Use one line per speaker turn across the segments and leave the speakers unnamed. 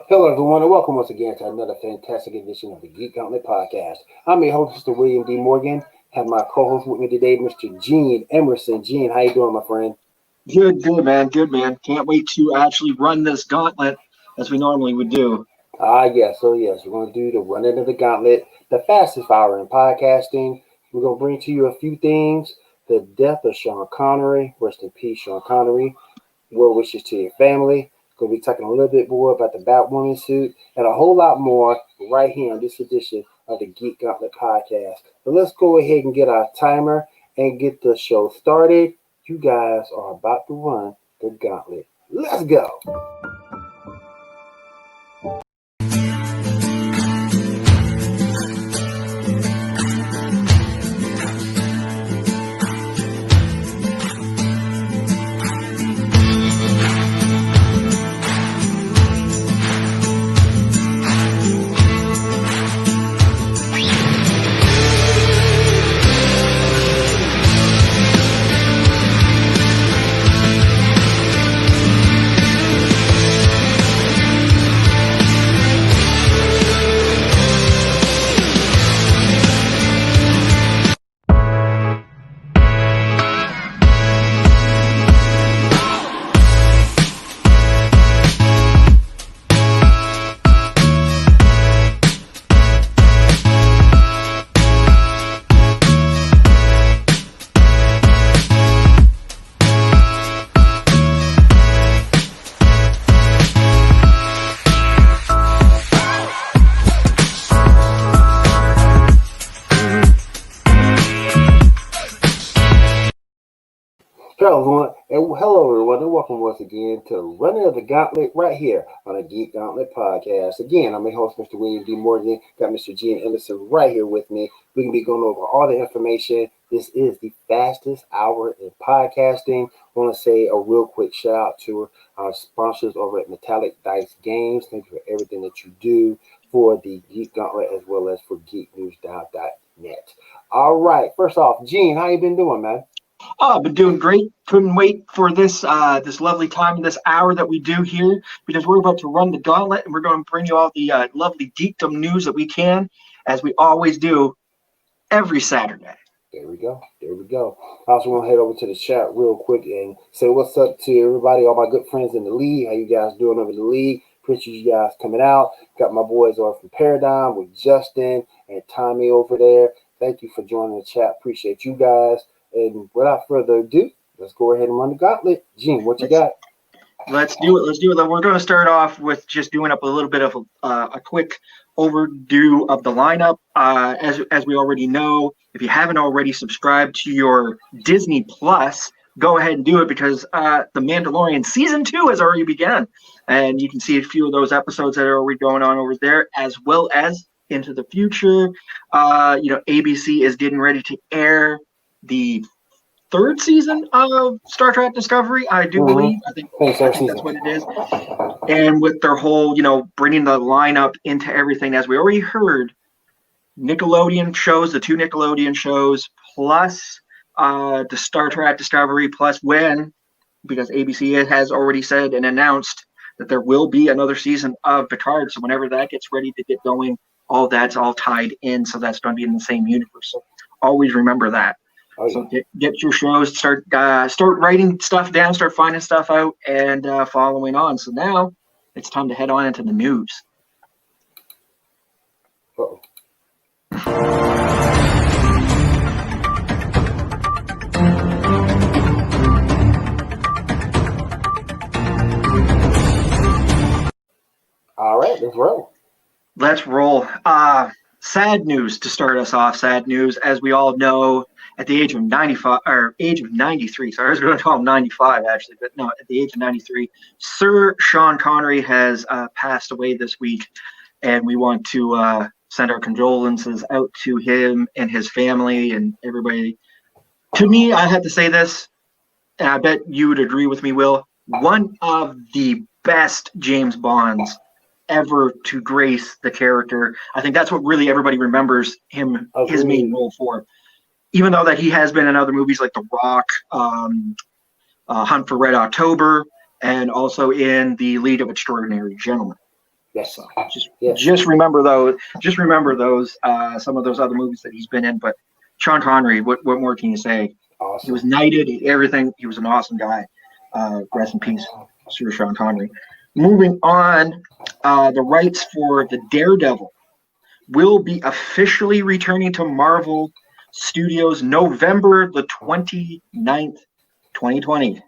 Hello, everyone, and welcome once again to another fantastic edition of the Geek Gauntlet Podcast. I'm your host, Mr. William D. Morgan. Have my co-host with me today, Mr. Gene Emerson. Gene, how you doing, my friend?
Good, man. Good, man. Can't wait to actually run this gauntlet as we normally would do.
Yes, we're going to do the running of the gauntlet, the fastest hour in podcasting. We're going to bring to you a few things: the death of Sean Connery, rest in peace, Sean Connery. Well wishes to your family. Going to be talking a little bit more about the Batwoman suit and a whole lot more right here on this edition of the Geek Gauntlet Podcast. But let's go ahead and get our timer and get the show started. You guys are about to run the gauntlet. Let's go. Hello, everyone, and welcome once again to Running of the Gauntlet right here on the Geek Gauntlet Podcast. Again, I'm your host, Mr. William D. Morgan. Got Mr. Gene Emerson right here with me. We can be going over all the information. This is the fastest hour in podcasting. I want to say a real quick shout out to our sponsors over at Metallic Dice Games. Thank you for everything that you do for the Geek Gauntlet as well as for geeknewsdive.net. All right, first off, Gene, how you been doing, man?
Oh, I've been doing great. Couldn't wait for this lovely time, this hour that we do here, because we're about to run the gauntlet, and we're going to bring you all the lovely geekdom news that we can, as we always do every Saturday.
There we go. I also want to head over to the chat real quick and say what's up to everybody, all my good friends in the league. How you guys doing over the league? Appreciate you guys coming out. Got my boys over from Paradigm with Justin and Tommy over there. Thank you for joining the chat. Appreciate you guys. And without further ado, let's go ahead and run the gauntlet. Gene, what you got?
Let's do it. We're going to start off with just doing up a little bit of a quick overview of the lineup. As we already know, if you haven't already subscribed to your Disney Plus, go ahead and do it, because The Mandalorian Season 2 has already begun. And you can see a few of those episodes that are already going on over there, as well as into the future. ABC is getting ready to air the third season of Star Trek Discovery, I do believe. I think that's what it is. And with their whole, bringing the lineup into everything, as we already heard, Nickelodeon shows, the two Nickelodeon shows, plus the Star Trek Discovery, plus because ABC has already said and announced that there will be another season of Picard. So whenever that gets ready to get going, all that's all tied in. So that's going to be in the same universe. So always remember that. Oh, yeah. So get your shows, start writing stuff down, start finding stuff out, and following on. So now it's time to head on into the news.
Uh-oh. All right, let's roll.
Sad news to start us off. Sad news, as we all know, at the age of 93. Sorry, I was going to call him 95 actually, but no, at the age of 93, Sir Sean Connery has passed away this week, and we want to send our condolences out to him and his family and everybody. To me, I have to say this, and I bet you would agree with me, Will. One of the best James Bonds ever to grace the character. I think that's what really everybody remembers him, his main role for. Even though that he has been in other movies like The Rock, Hunt for Red October, and also in The League of Extraordinary Gentlemen.
Yes.
So just remember those. Just remember those. Some of those other movies that he's been in. But Sean Connery, what more can you say?
Awesome.
He was knighted. Everything. He was an awesome guy. Rest in peace, Sir Sean Connery. Moving on, the rights for the Daredevil will be officially returning to Marvel Studios November the 29th, 2020.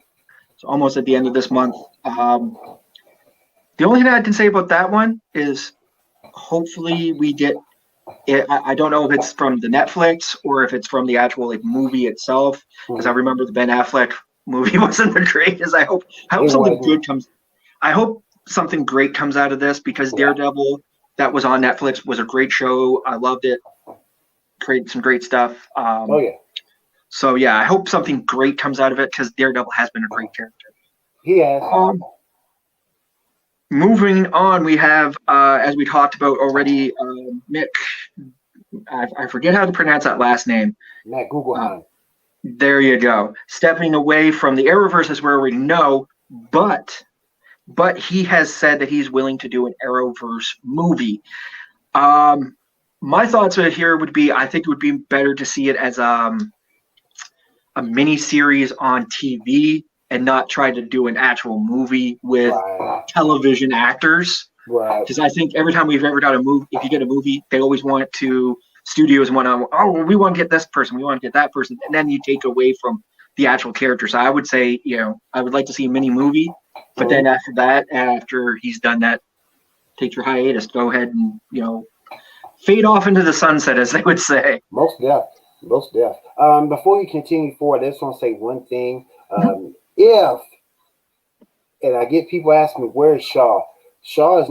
It's almost at the end of this month. The only thing I can say about that one is hopefully we get it. I don't know if it's from the Netflix or if it's from the actual movie itself, because I remember the Ben Affleck movie wasn't the greatest. I hope something good comes. I hope something great comes out of this, because Daredevil that was on Netflix was a great show. I loved it. Created some great stuff. So yeah, I hope something great comes out of it, because Daredevil has been a great character.
He has.
Moving on, we have, as we talked about already, Mick. I forget how to pronounce that last name.
Matt Guggenheim.
There you go. Stepping away from the Arrowverse, as we already know, but he has said that he's willing to do an Arrowverse movie. My thoughts here would be, I think it would be better to see it as a mini series on TV, and not try to do an actual movie with television actors.
Right.
Because I think every time we've ever got a movie, if you get a movie, they always want to, studios want to, we want to get this person, we want to get that person, and then you take away from the actual character. So I would say, I would like to see a mini movie, but then after that, after he's done that, take your hiatus, go ahead and, fade off into the sunset, as they would say.
Most deaf. Before you continue forward, I just want to say one thing. And I get people asking me, where's Shaw? Shaw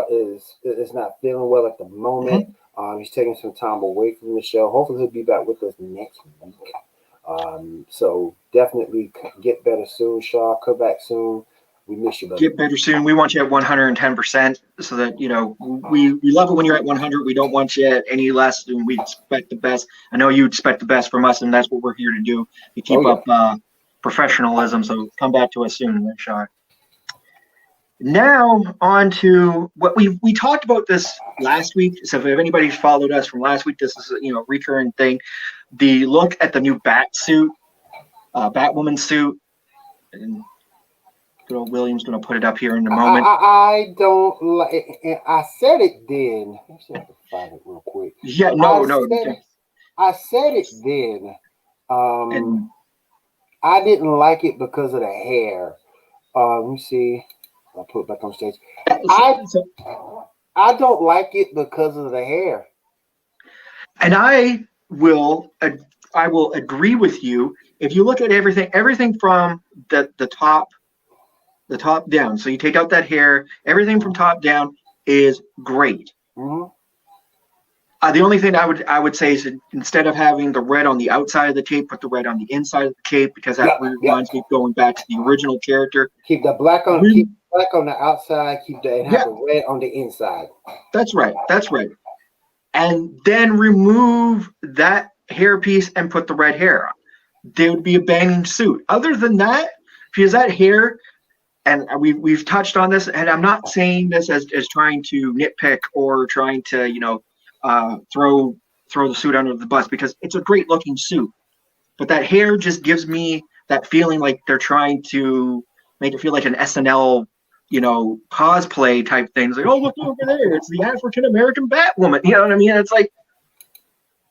is not feeling well at the moment. He's taking some time away from the show. Hopefully he'll be back with us next week. So definitely get better soon, Shaw. Come back soon. We miss you, buddy.
Get better soon. We want you at 110%, so that, we love it when you're at 100. We don't want you at any less, and we expect the best. I know you expect the best from us, and that's what we're here to do. To keep up professionalism, so come back to us soon, Shaw. Now on to what we talked about this last week. So if anybody's followed us from last week, this is a recurring thing. The look at the new Batwoman suit, and good old William's going to put it up here in a moment.
I don't like it. I said it then. I just have to find it real quick.
Yeah,
I said it then. And I didn't like it because of the hair. Let me see. I'll put it back on stage. I don't like it because of the hair.
And I will agree with you. If you look at everything from the top down. So you take out that hair, everything from top down is great. The only thing I would say is, instead of having the red on the outside of the cape, put the red on the inside of the cape, because that reminds me of going back to the original character.
Keep the black on the outside, have the red on the inside.
That's right. And then remove that hairpiece and put the red hair on. There would be a banging suit. Other than that, because that hair, and we've touched on this, and I'm not saying this as trying to nitpick or trying to, throw the suit under the bus, because it's a great looking suit, but that hair just gives me that feeling like they're trying to make it feel like an SNL, cosplay type things. Like, oh, look over there, it's the African American Batwoman. You know what I mean? It's like,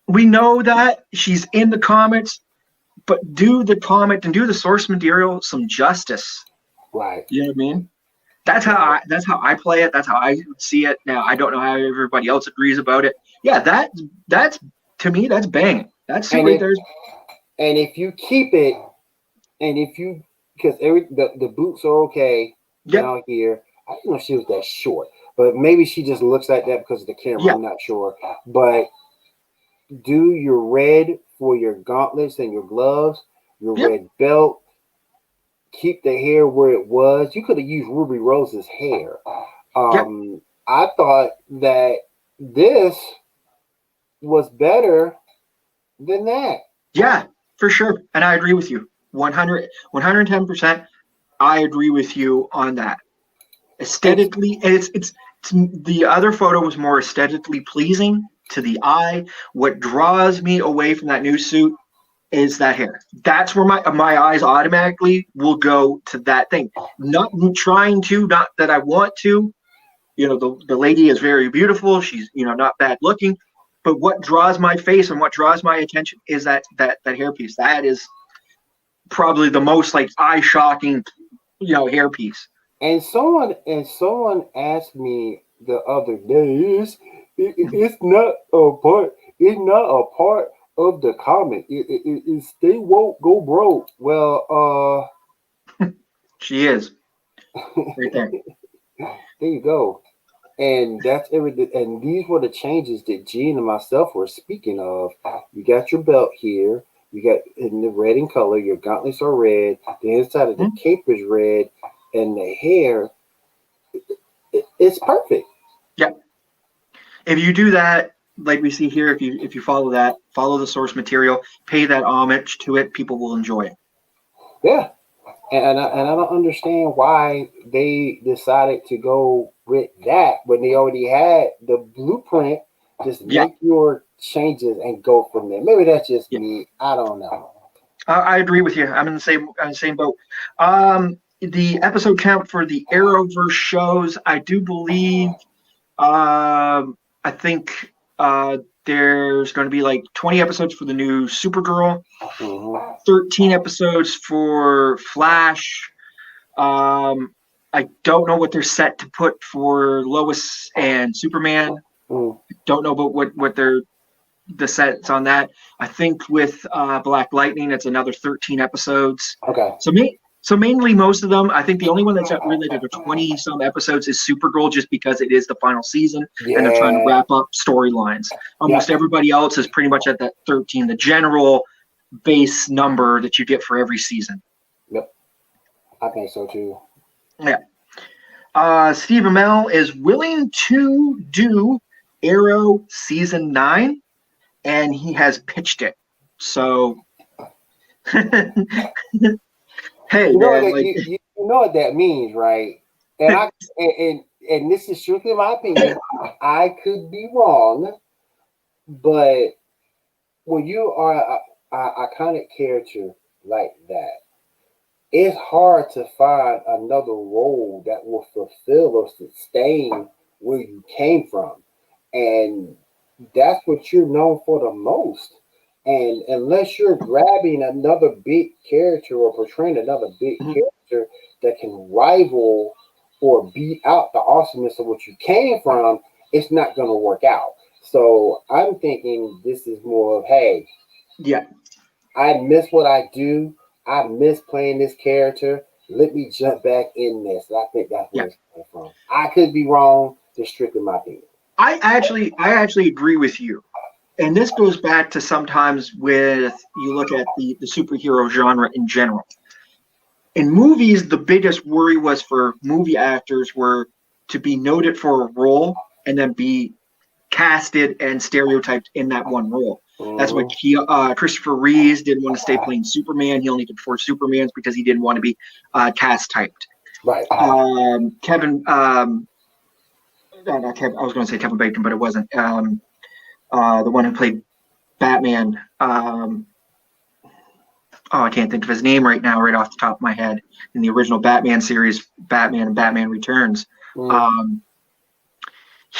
we know that she's in the comics, but do the comic and do the source material some justice.
Right.
You know what I mean? That's how I play it. That's how I see it. Now, I don't know how everybody else agrees about it. Yeah, that's to me, that's banging. That's right there.
And if you keep it, because the boots are okay down here. I don't know if she was that short, but maybe she just looks like that because of the camera. I'm not sure. But do your red for your gauntlets and your gloves, your red belt. Keep the hair where it was. You could have used Ruby Rose's hair. I thought that this was better than that. Yeah,
for sure. And I agree with you. 110%. I agree with you on that. Aesthetically, it's The other photo was more aesthetically pleasing to the eye. What draws me away from that new suit is that hair. That's where my eyes automatically will go to that thing. Not trying to, not that I want to. The lady is very beautiful. She's, not bad looking. But what draws my face and what draws my attention is that hairpiece. That is probably the most like eye shocking, hairpiece.
And someone asked me the other day, it's not a part. It's not a part of the comic. It's they won't go broke. Well,
she is right there.
There you go. And that's everything. And these were the changes that Gene and myself were speaking of. You got your belt here. You got in the red in color. Your gauntlets are red. The inside of the cape is red, and the hair, it's perfect.
Yeah. If you do that, like we see here, if you follow the source material, pay that homage to it, people will enjoy it.
Yeah. And I don't understand why they decided to go with that when they already had the blueprint. Just make your changes and go from there. Maybe that's just me. I don't know.
I agree with you. I'm in the same boat. The episode count for the Arrowverse shows, I do believe. I think there's going to be like 20 episodes for the new Supergirl, 13 episodes for Flash. I don't know what they're set to put for Lois and Superman. Don't know about what the sets on that. I think with Black Lightning, it's another 13 episodes.
Okay.
So mainly most of them, I think the only one that's related to 20 some episodes is Supergirl, just because it is the final season and they're trying to wrap up storylines. Almost everybody else is pretty much at that 13, the general base number that you get for every season.
Yep. I think so too.
Yeah. Steve Amell is willing to do Arrow season 9, and he has pitched it. So hey,
you know,
man,
you know what that means, right? And and this is strictly my opinion. I could be wrong, but when you are a iconic character like that, it's hard to find another role that will fulfill or sustain where you came from. And that's what you're known for the most. And unless you're grabbing another big character or portraying another big character that can rival or beat out the awesomeness of what you came from, it's not going to work out. So I'm thinking this is more of, hey, I miss what I do. I miss playing this character. Let me jump back in this. And I think that's where it's coming from. I could be wrong. Just strictly my opinion.
I actually agree with you. And this goes back to sometimes with you look at the superhero genre in general. In movies, the biggest worry was for movie actors were to be noted for a role and then be casted and stereotyped in that one role. That's why Christopher Reeves didn't want to stay playing Superman. He only did 4 Supermans because he didn't want to be cast typed.
Right.
Kevin, not Kevin, I was going to say Kevin Bacon, but it wasn't. The one who played Batman. I can't think of his name right now, right off the top of my head. In the original Batman series, Batman and Batman Returns.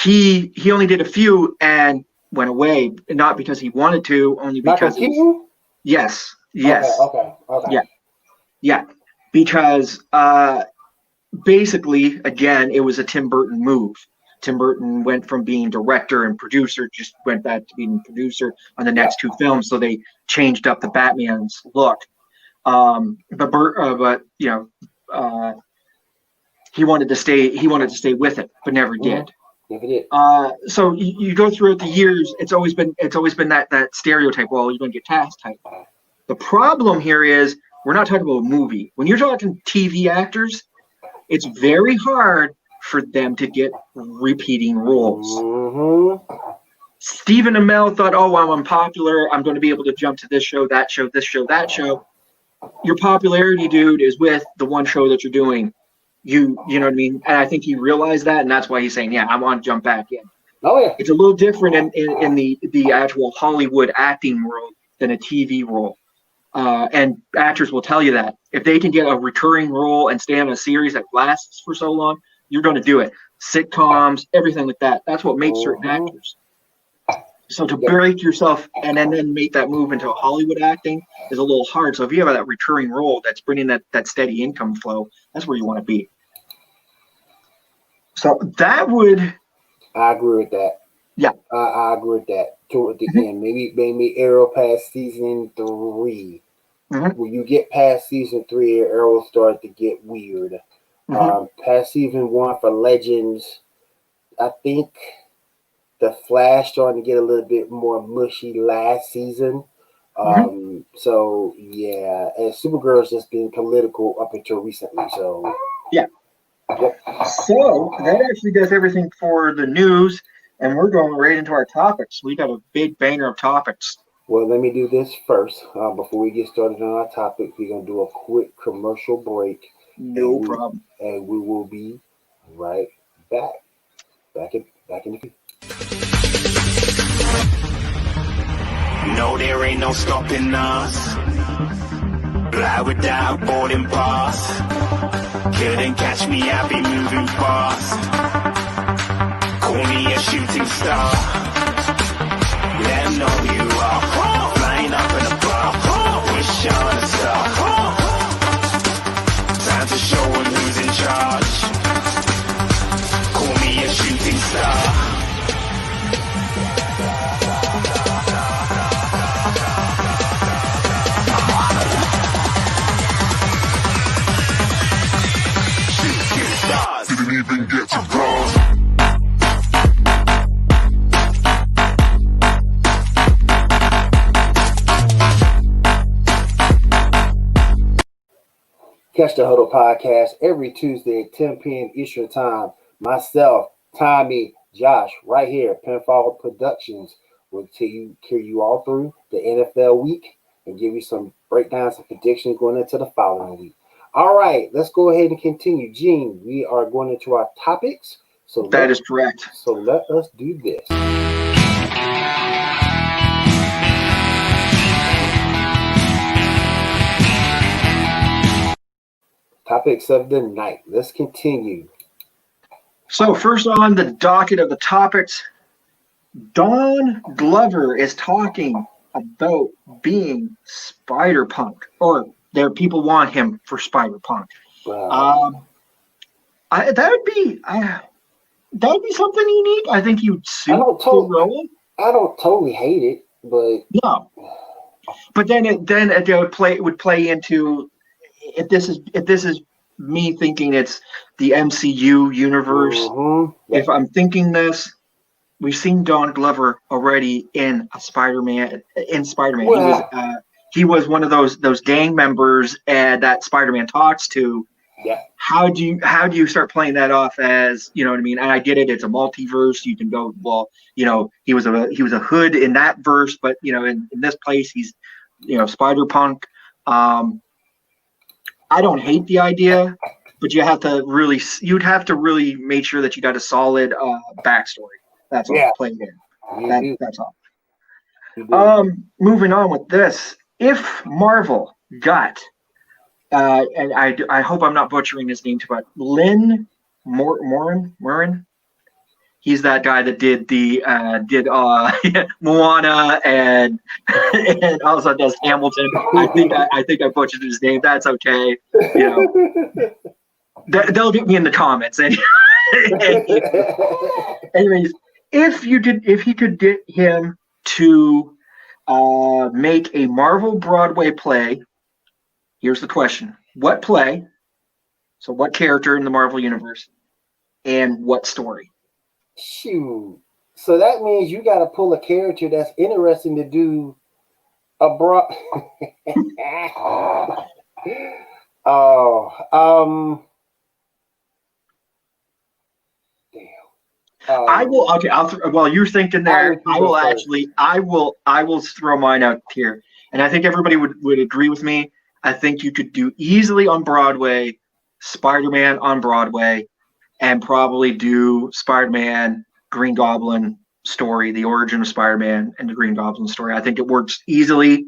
He only did a few and went away, not because he wanted to, only because yes.
Okay.
Yeah. Because basically, again, it was a Tim Burton move. Tim Burton went from being director and producer, just went back to being producer on the next 2 films, so they changed up the Batman's look. But he wanted to stay with it, but never did. So you go throughout the years, it's always been that stereotype. Well, you're going to get cast type. The problem here is we're not talking about a movie. When you're talking TV actors, it's very hard for them to get repeating roles. Stephen Amell thought, I'm unpopular. I'm going to be able to jump to this show, that show, this show, that show. Your popularity, dude, is with the one show that you're doing. You know what I mean? And I think he realized that, and that's why he's saying, yeah, I want to jump back in.
Oh yeah.
It's a little different in the actual Hollywood acting world than a TV role. And actors will tell you that if they can get a recurring role and stay on a series that lasts for so long, you're going to do it. Sitcoms, everything like that. That's what makes certain actors. So to break yourself and then make that move into Hollywood acting is a little hard. So if you have that recurring role that's bringing that steady income flow, that's where you want to be. So that would.
I agree with that.
Yeah,
I agree with that. Toward the end, maybe Arrow past season 3. When you get past season 3, Arrow started to get weird. Past season 1 for Legends, I think the Flash starting to get a little bit more mushy last season. So yeah, and Supergirl's just been political up until recently. So
yeah.
Yep.
So that actually does everything for the news, and we're going right into our topics. We got a big banger of topics.
Well, let me do this first. Before we get started on our topic, we're going to do a quick commercial break.
No problem.
And we will be right back. Back in the few.
No, there ain't no stopping us. Fly without boarding pass. Couldn't catch me, I'll be moving fast. Call me a shooting star. Let 'em know who you are. Flying up in a bar. Wish on a star. Time to show 'em who's in charge. Call me a shooting star. Didn't even get to cross.
Catch the Huddle podcast every Tuesday at 10 p.m. Eastern Time. Myself, Tommy, Josh, right here, Pinfall Productions, will carry you all through the NFL week and give you some breakdowns and predictions going into the following week. All right, let's go ahead and continue. Gene, we are going into our topics. So
that is correct.
So let us do this. Topics of the night. Let's continue.
So first on the docket of the topics, Don Glover is talking about being Spider-Punk, or there people want him for Spider-Punk.
Wow.
That would be something unique. I think you'd suit the role.
I don't totally hate it, but
no. But then it would play into if this is me thinking it's the MCU universe. If I'm thinking this, we've seen Don Glover already in Spider-Man. Wow. He was one of those gang members that Spider-Man talks to.
Yeah.
How do you start playing that off as, you know what I mean? And I get it. It's a multiverse. You can go, well, you know, he was a hood in that verse, but you know, in this place, he's, you know, Spider-Punk. I don't hate the idea, but you'd have to really make sure that you got a solid backstory. That's all playing in. That's all. Moving on with this. If Marvel got, and I hope I'm not butchering his name too much, Lynn Morin. He's that guy that did Moana and also does Hamilton. I think I butchered his name. That's okay. You know, they'll get me in the comments. Anyways, if he could get him to make a Marvel Broadway play, here's the question: what play? So, what character in the Marvel universe, and what story?
Shoot. So that means you got to pull a character that's interesting to do a broad. Damn.
I will. Okay. While you're thinking there, I will throw mine out here, and I think everybody would agree with me. I think you could do easily on Broadway Spider-Man on Broadway, and probably do Spider-Man Green Goblin story, the origin of Spider-Man and the Green Goblin story. I think it works easily.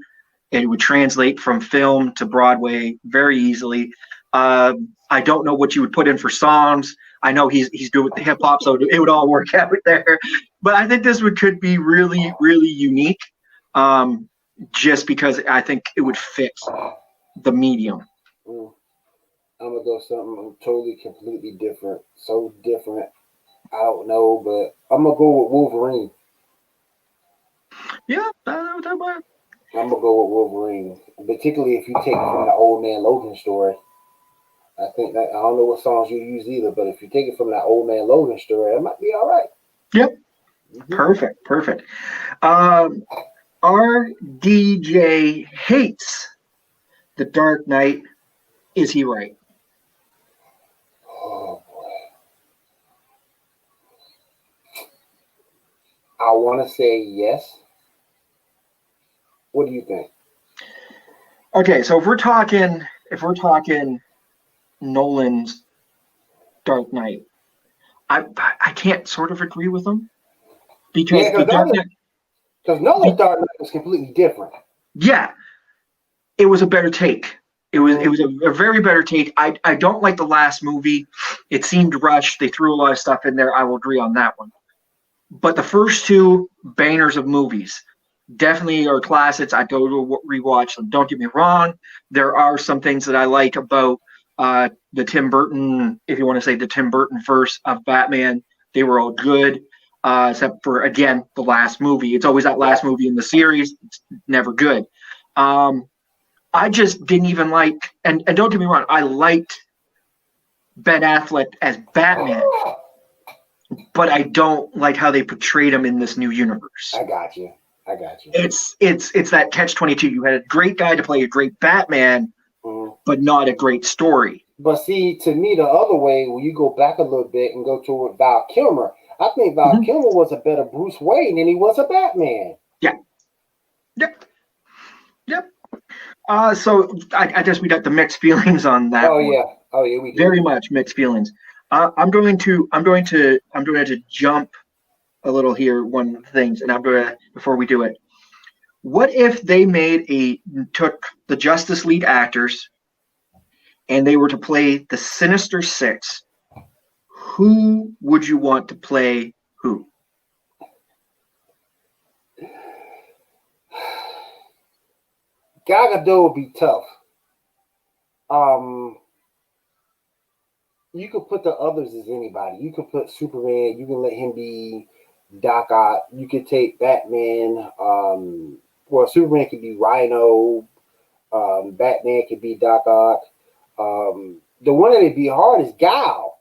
It would translate from film to Broadway very easily. I don't know what you would put in for songs. I know he's good with the hip hop, so it would all work out there. But I think this could be really, really unique, just because I think it would fit the medium.
I'm gonna go something totally, completely different. So different. I don't know, but I'm gonna go with Wolverine.
Yeah,
I'm gonna go with Wolverine, particularly if you take it from the Old Man Logan story. I think that I don't know what songs you use either, but if you take it from that Old Man Logan story, it might be all right.
Yep. Mm-hmm. Perfect. Our DJ hates The Dark Knight. Is he right?
Oh boy. I want to say yes. What do you think?
Okay, so if we're talking Nolan's Dark Knight, I can't sort of agree with him because
Nolan's Dark Knight was completely different.
Yeah, it was a better take. It was a very better take. I don't like the last movie. It seemed rushed. They threw a lot of stuff in there. I will agree on that one. But the first two bangers of movies definitely are classics. I go to rewatch them. Don't get me wrong. There are some things that I like about the Tim Burton, if you want to say the Tim Burton verse of Batman. They were all good, except for, again, the last movie. It's always that last movie in the series. It's never good. I just didn't even like, and don't get me wrong, I liked Ben Affleck as Batman, but I don't like how they portrayed him in this new universe.
I got you.
It's that catch-22. You had a great guy to play a great Batman, but not a great story.
But see, to me, the other way, when you go back a little bit and go to Val Kilmer, I think Val Kilmer was a better Bruce Wayne than he was a Batman.
Yeah. Yep. So I guess we got the mixed feelings on that.
Oh yeah, we do.
Very much mixed feelings. I'm going to jump a little here. One of the things, and before we do it, what if they took the Justice League actors and they were to play the Sinister Six? Who would you want to play who?
Gal Gadot would be tough. You could put the others as anybody. You could put Superman. You can let him be Doc Ock. You could take Batman. Superman could be Rhino. Batman could be Doc Ock. The one that would be hard is Gal.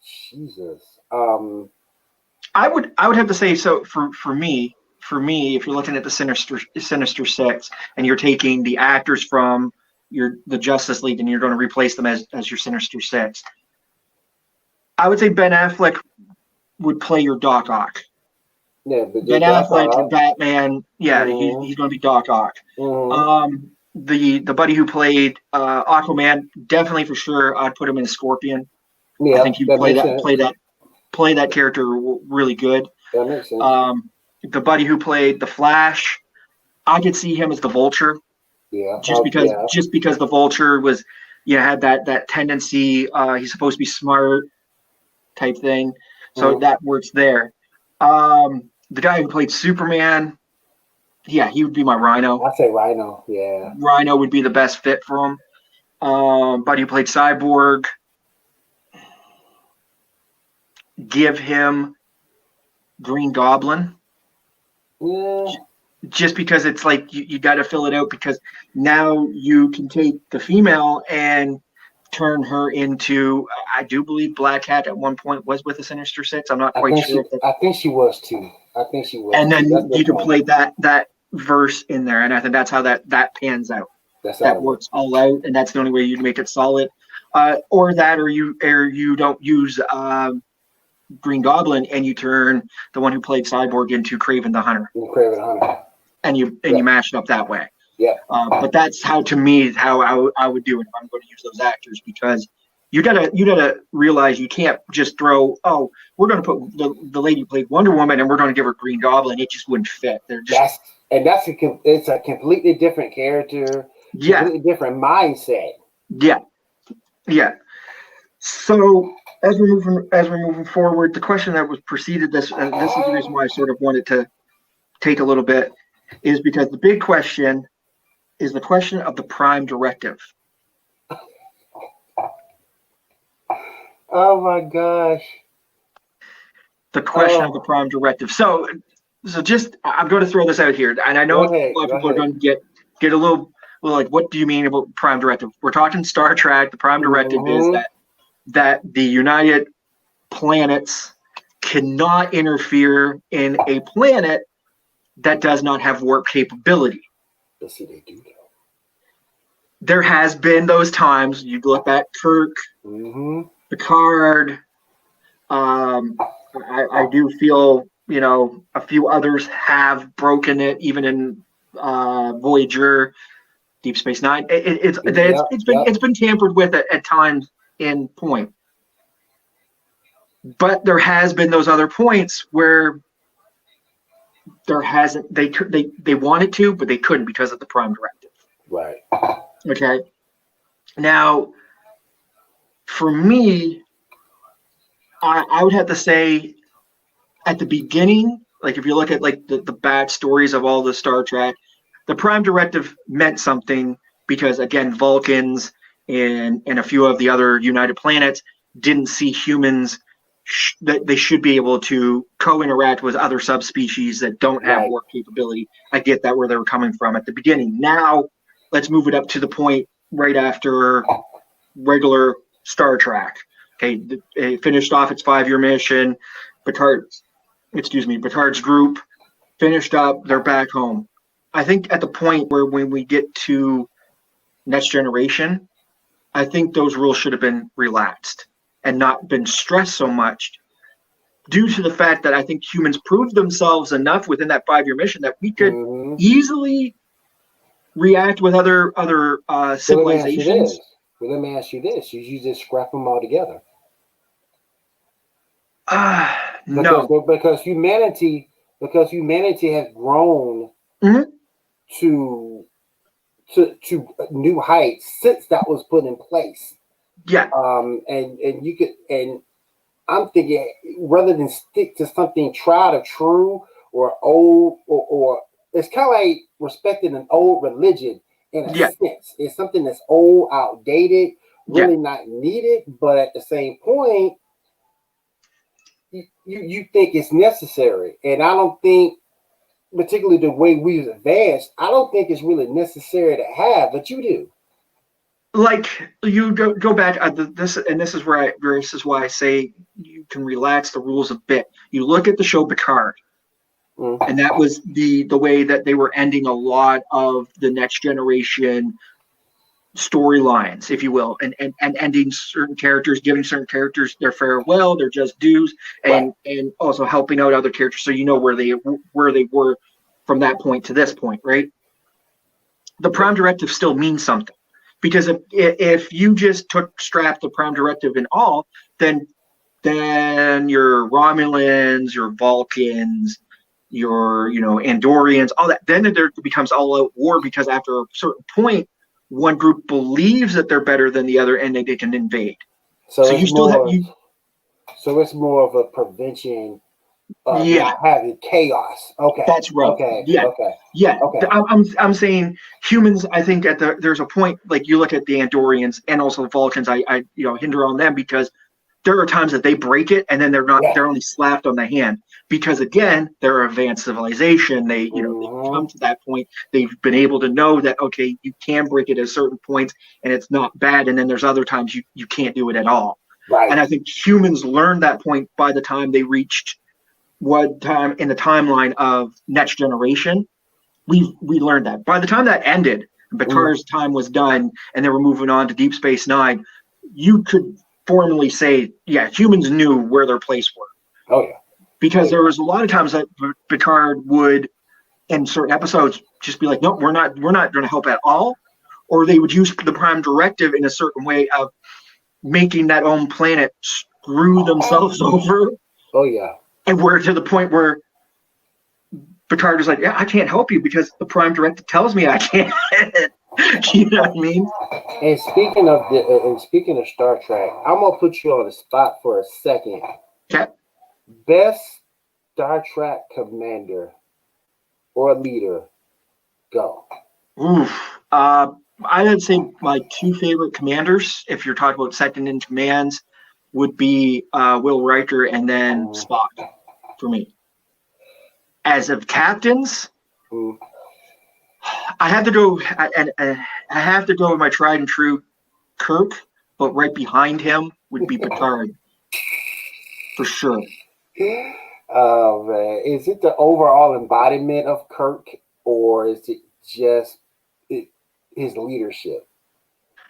Jesus.
I would have to say, so for me, if you're looking at the Sinister Six and you're taking the actors from the Justice League and you're going to replace them as your Sinister Six, I would say Ben Affleck would play your Doc Ock.
Yeah, but
Ben Affleck, Batman, yeah, he's going to be Doc Ock. The buddy who played Aquaman, definitely for sure, I'd put him in Scorpion.
Yeah,
I think he'd play that character really good.
That makes sense.
The buddy who played the Flash, I could see him as the Vulture.
Yeah.
Just because the Vulture was, had that tendency. He's supposed to be smart, type thing. So that works there. The guy who played Superman, yeah, he would be my Rhino.
I'd say Rhino. Yeah.
Rhino would be the best fit for him. Buddy who played Cyborg, give him Green Goblin.
Yeah.
Just because it's like you got to fill it out, because now you can take the female and turn her into, I do believe Black Cat at one point was with the Sinister Six. I'm not quite sure.
I think she was too. And
then you can play that verse in there, and I think that's how that pans out. That works all out, and that's the only way you'd make it solid. Or you don't use Green Goblin and you turn the one who played Cyborg into Kraven the Hunter.
And you
mash it up that way.
Yeah.
But that's how I would do it if I'm going to use those actors, because you gotta realize you can't just throw, oh, we're going to put the lady who played Wonder Woman and we're going to give her Green Goblin. It just wouldn't fit.
It's a completely different character, completely different mindset.
Yeah. So as we're moving forward, the question that was preceded this, and this is the reason why I sort of wanted to take a little bit, is because the big question is the question of the Prime Directive.
Oh my gosh.
The question of the Prime Directive. So just, I'm going to throw this out here, and I know a lot of people are going to get a little like, what do you mean about Prime Directive? We're talking Star Trek. The Prime Directive is that the United Planets cannot interfere in a planet that does not have warp capability.
Let's see, they do that.
There has been those times. You look at Kirk, Picard. I do feel, a few others have broken it, even in Voyager, Deep Space Nine. It's been tampered with at times in point. But there has been those other points where there hasn't. They wanted to, but they couldn't because of the Prime Directive.
Right.
Okay. Now, for me, I would have to say, at the beginning, like if you look at like the backstories of all the Star Trek, the Prime Directive meant something because, again, Vulcans and a few of the other United Planets didn't see humans that they should be able to co-interact with other subspecies that don't have warp capability. I get that, where they were coming from at the beginning. Now, let's move it up to the point right after regular Star Trek. Okay, it finished off its 5-year mission. Picard's group finished up. They're back home. I think at the point where when we get to Next Generation, I think those rules should have been relaxed and not been stressed so much, due to the fact that I think humans proved themselves enough within that 5-year mission that we could easily react with other civilizations.
Let me ask you this. You just scrap them all together.
No.
Because humanity has grown to new heights since that was put in place.
Yeah.
And I'm thinking, rather than stick to something tried or true or old, or it's kind of like respecting an old religion in a sense. It's something that's old, outdated, really not needed, but at the same point, you think it's necessary. And I don't think, particularly the way we've advanced, I don't think it's really necessary to have, but you do.
Like, you go back this is why I say you can relax the rules a bit. You look at the show Picard, and that was the way that they were ending a lot of the Next Generation storylines, if you will, and ending certain characters, giving certain characters their farewell, their just dues, and also helping out other characters, so you know where they were from that point to this point, right? The Prime Directive still means something, because if you just strapped the Prime Directive in all, then your Romulans, your Vulcans, your Andorians, all that, then there becomes all-out war, because after a certain point, one group believes that they're better than the other, and they can invade. So you still have
So it's more of a prevention of not having chaos. Okay,
that's right. Okay. Yeah. Okay. I'm saying humans. I think there's a point, like you look at the Andorians and also the Vulcans. I hinder on them, because there are times that they break it, and then they're not. They're only slapped on the hand, because again, they're advanced civilization. They they come to that point. They've been able to know that, okay, you can break it at certain points and it's not bad, and then there's other times you can't do it at all. Right. And I think humans learned that point by the time they reached what time in the timeline of Next Generation. We learned that by the time that ended, Picard's time was done, and they were moving on to Deep Space Nine. You could formally say, humans knew where their place were.
Oh yeah.
Because there was a lot of times that Picard would in certain episodes just be like, no, we're not going to help at all. Or they would use the Prime Directive in a certain way of making that own planet screw themselves over.
Oh yeah.
And we're to the point where Picard is like, yeah, I can't help you because the Prime Directive tells me I can't. You know what I mean?
And speaking of Star Trek, I'm gonna put you on the spot for a second.
Okay.
Best Star Trek commander or leader, go.
Oof. I would say my two favorite commanders, if you're talking about second in commands, would be Will Riker and then Spock for me. As of captains, I have to go, and I have to go with my tried and true Kirk, but right behind him would be Picard, for sure.
Oh man, is it the overall embodiment of Kirk, or is it just his leadership,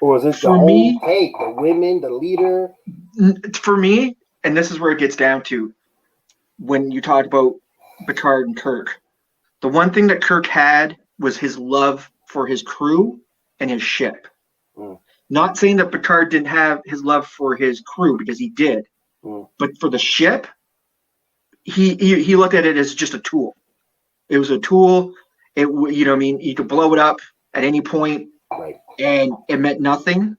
or is it the whole take, the women, the leader?
For me, and this is where it gets down to, when you talk about Picard and Kirk, the one thing that Kirk had was his love for his crew and his ship. Not saying that Picard didn't have his love for his crew, because he did, but for the ship, he looked at it as just a tool. It was a tool. It, you know what I mean? You could blow it up at any point,
right,
and it meant nothing.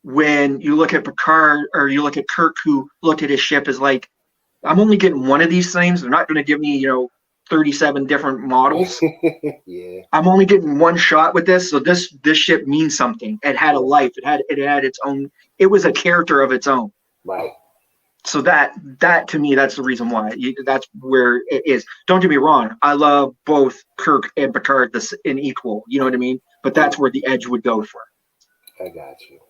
When you look at Picard, or you look at Kirk, who looked at his ship as like, I'm only getting one of these things. They're not going to give me, 37 different models.
Yeah.
I'm only getting one shot with this. So this ship means something. It had a life. It had its own. It was a character of its own.
Right.
So that to me, that's the reason why. That's where it is. Don't get me wrong. I love both Kirk and Picard in equal. You know what I mean? But that's where the edge would go for.
I got you.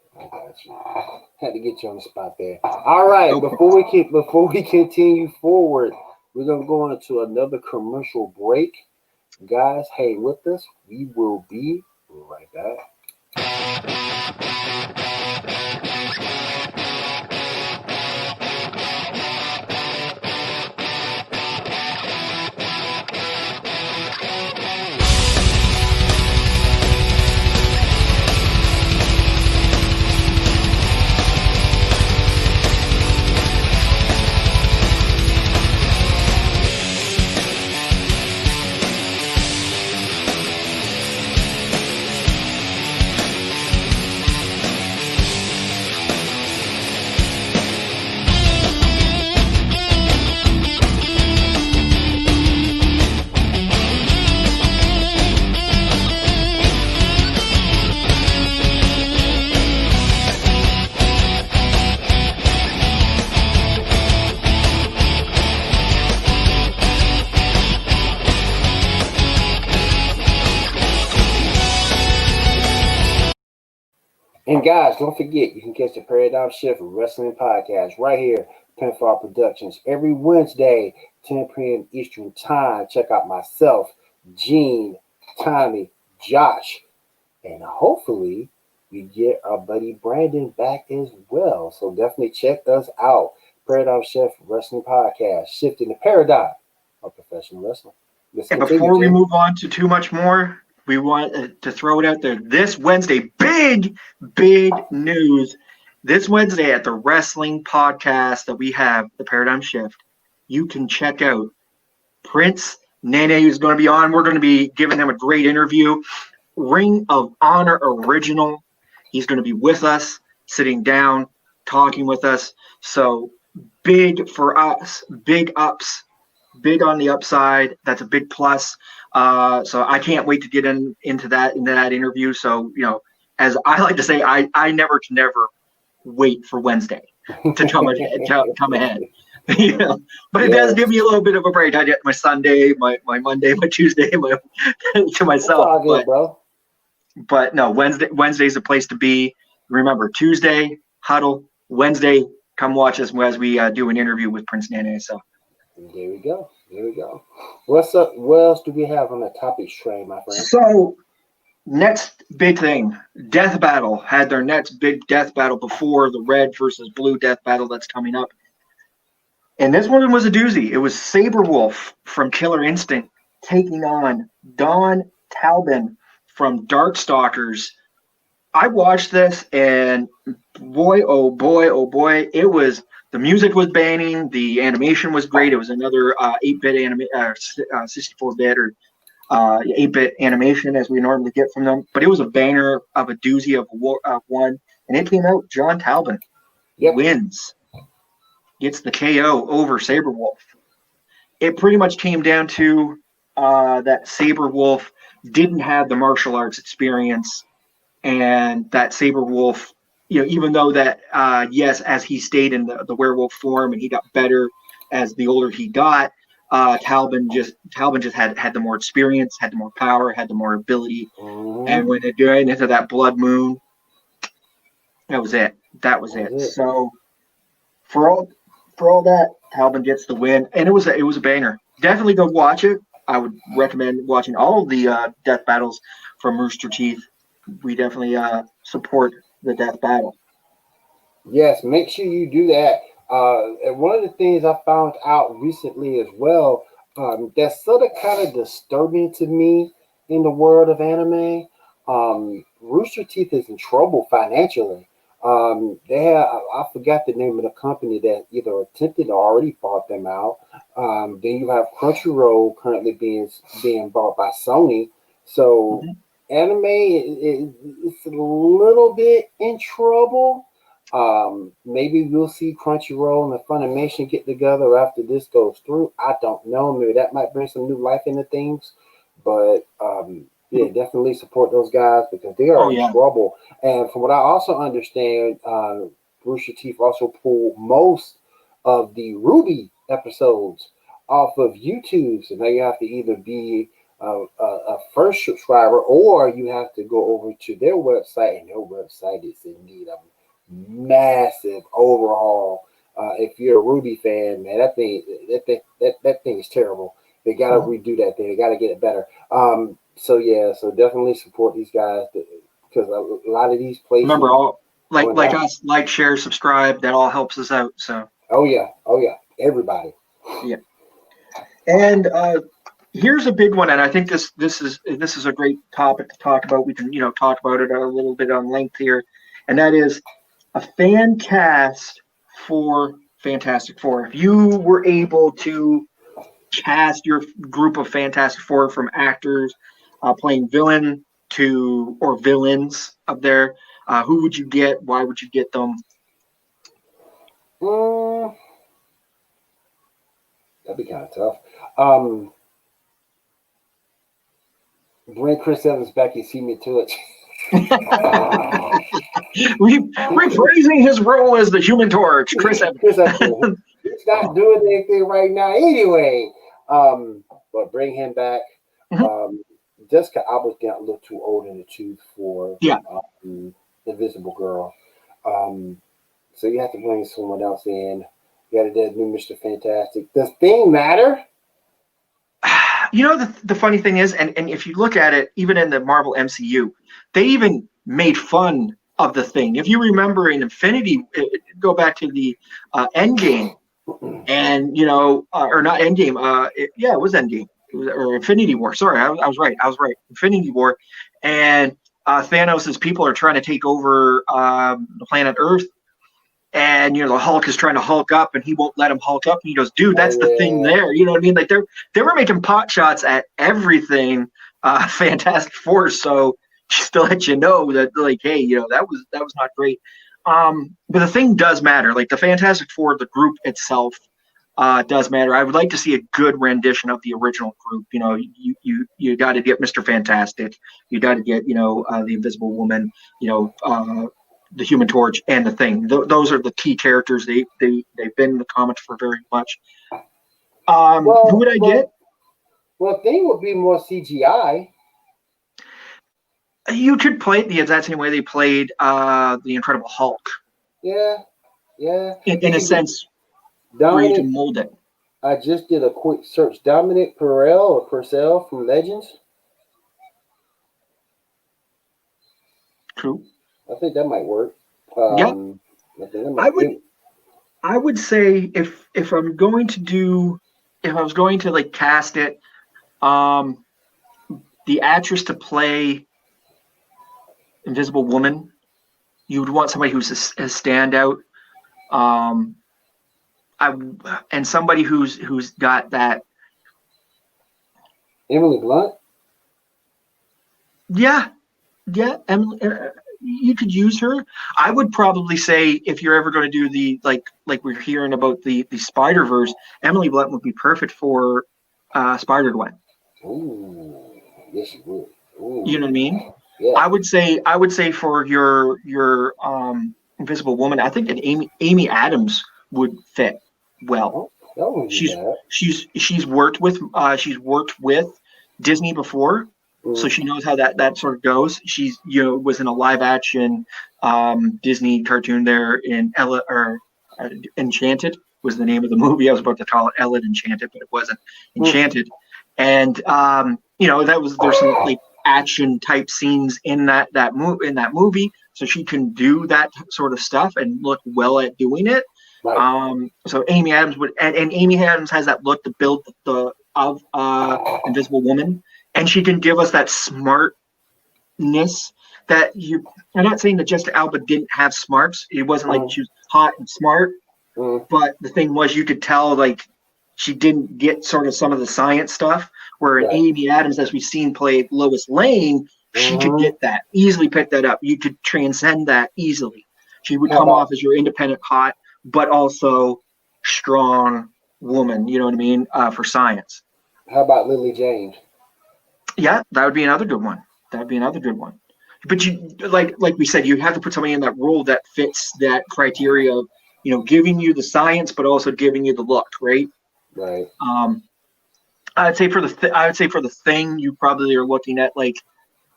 Had to get you on the spot there. All right. Before we continue forward, we're gonna go into another commercial break. Guys, hang with us. We will be right back. And guys, don't forget, you can catch the Paradigm Shift Wrestling Podcast right here, Pinfall Productions, every Wednesday, 10 p.m. Eastern Time. Check out myself, Gene, Tommy, Josh, and hopefully we get our buddy Brandon back as well. So definitely check us out. Paradigm Shift Wrestling Podcast, shifting the paradigm of professional wrestling.
And before we move on to too much more, we want to throw it out there. This Wednesday, big news. This Wednesday at the wrestling podcast that we have, the Paradigm Shift, you can check out Prince Nene, who's going to be on. We're going to be giving him a great interview. Ring of Honor original. He's going to be with us, sitting down, talking with us. So big for us, big ups, big on the upside. That's a big plus. So I can't wait to get into that interview. So, as I like to say, I never wait for Wednesday to come ahead. But it does give me a little bit of a break. I get my Sunday, my Monday, my Tuesday, to myself.
Good, bro.
But no, Wednesday's the place to be. Remember, Tuesday, huddle. Wednesday, come watch us as we do an interview with Prince Nene. So
there we go. What's up? What else do we have on the topics train, my friend?
So next big thing, Death Battle had their next big death battle before the red versus blue death battle that's coming up. And this one was a doozy. It was Saberwolf from Killer Instinct taking on Don Talbin from Darkstalkers. I watched this, and boy, oh boy, oh boy, the music was banging, the animation was great. It was another 8-bit 64-bit or 8-bit animation as we normally get from them, but it was a banger of a doozy of one, and it came out. John Talbin wins, gets the KO over Saberwolf. It pretty much came down to that Saberwolf didn't have the martial arts experience, and that Saberwolf, even though that, yes, as he stayed in the werewolf form and he got better as the older he got, Talbin just had the more experience, had the more power, had the more ability. And when they're doing into that blood moon, that was it. So for all that, Talbin gets the win, and it was a banger. Definitely go watch it. I would recommend watching all of the death battles from Rooster Teeth. We definitely support the death battle.
Yes, make sure you do that. And one of the things I found out recently as well, that's sort of kind of disturbing to me in the world of anime. Rooster Teeth is in trouble financially. They have, I forgot the name of the company that either attempted or already bought them out. Then you have Crunchyroll currently being bought by Sony. So anime is a little bit in trouble. Maybe we'll see Crunchyroll and Funimation get together after this goes through. I don't know. Maybe that might bring some new life into things. But yeah, definitely support those guys because they are in trouble. And from what I also understand, Rooster Teeth also pulled most of the Ruby episodes off of YouTube. So now you have to either be a first subscriber or you have to go over to their website, and their website is in need of massive overhaul. If you're a Ruby fan, man, that thing is terrible. They gotta redo that thing. They gotta get it better. So definitely support these guys because a lot of these places.
Remember, all like us, like, share, subscribe. That all helps us out. So.
Oh yeah, everybody.
Yeah. And here's a big one, and I think this is a great topic to talk about. We can talk about it a little bit on length here, and that is a fan cast for Fantastic Four. If you were able to cast your group of Fantastic Four from actors playing villain or villains up there, who would you get? Why would you get them?
That'd be kind of tough. Bring Chris Evans back. You see me to it.
Rephrasing his role as the Human Torch, Chris Evans.
He's not doing anything right now anyway. But bring him back. Jessica Alba's getting a little too old in the tooth for Invisible Girl. So you have to bring someone else in. You got to do new Mr. Fantastic. Does Thing matter?
The funny thing is, and if you look at it, even in the Marvel MCU, they even made fun of the Thing. If you remember in Infinity, go back to the Endgame, and or not Endgame. It was Endgame or Infinity War. Sorry, I was right. Infinity War, and Thanos' people are trying to take over the planet Earth. And the Hulk is trying to Hulk up, and he won't let him Hulk up. And he goes, "Dude, that's the thing there." You know what I mean? Like they were making pot shots at everything, Fantastic Four. So just to let you know that, like, hey, that was not great. But the Thing does matter. Like the Fantastic Four, the group itself, does matter. I would like to see a good rendition of the original group. You got to get Mr. Fantastic. You got to get the Invisible Woman. The Human Torch and the Thing. Those are the key characters. They've been in the comics for very much. Who would I get?
Well, Thing would be more CGI.
You could play it the exact same way they played the Incredible Hulk.
Yeah.
In a sense,
Dominic,
where you can mold it.
I just did a quick search. Dominic Purcell from Legends.
True.
I think that might work.
I would say if I was going to like cast it, The actress to play Invisible Woman, you would want somebody who's a standout. And somebody who's got that.
Emily Blunt.
Yeah, Emily, you could use her. I would probably say if you're ever going to do the like we're hearing about the Spider-Verse, Emily Blunt would be perfect for Spider-Gwen.
Ooh, yes, she would. Ooh.
You know what I mean?
Yeah.
I would say for your Invisible Woman, I think that Amy Adams would fit well.
That wouldn't be bad.
She's worked with Disney before. So she knows how that sort of goes. She's was in a live action Disney cartoon there in Enchanted was the name of the movie. I was about to call it Ella Enchanted, but it wasn't Enchanted. And there's some like action type scenes in that movie, so she can do that sort of stuff and look well at doing it. Right. So Amy Adams would, and Amy Adams has that look to build of Invisible Woman. And she can give us that smartness that I'm not saying that Jessica Alba didn't have smarts. It wasn't like she was hot and smart. But the thing was, you could tell like she didn't get sort of some of the science stuff. Where Amy Adams, as we've seen, played Lois Lane, she could get that, easily pick that up. You could transcend that easily. She would come off as your independent, hot, but also strong woman. You know what I mean? For science.
How about Lily James?
Yeah, that would be another good one. But you like we said, you have to put somebody in that role that fits that criteria of, giving you the science, but also giving you the look, right?
Right.
I'd say for the Thing, you probably are looking at like,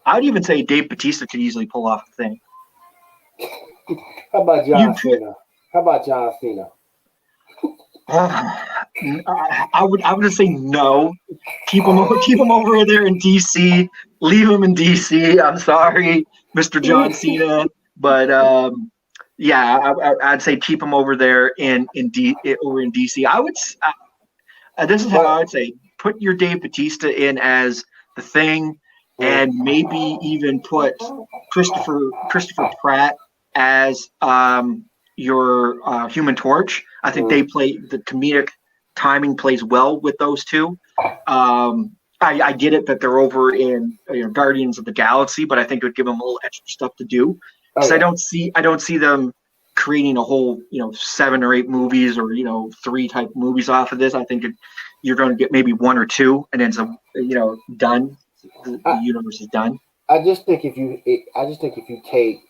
I would even say Dave Bautista could easily pull off the Thing.
How about John Cena?
I would say no. Keep him over there in DC. Leave him in DC. I'm sorry, Mr. John Cena, but I'd say keep him over there in DC. This is how I would say, put your Dave Bautista in as the Thing, and maybe even put Christopher Pratt as your Human Torch. I think they play the comedic timing plays well with those two. I get it that they're over in Guardians of the Galaxy, but I think it would give them a little extra stuff to do. Because I don't see them creating a whole 7 or 8 movies or 3 type movies off of this. I think you're going to get maybe 1 or 2, and then it's done. The universe is done.
I just think if you take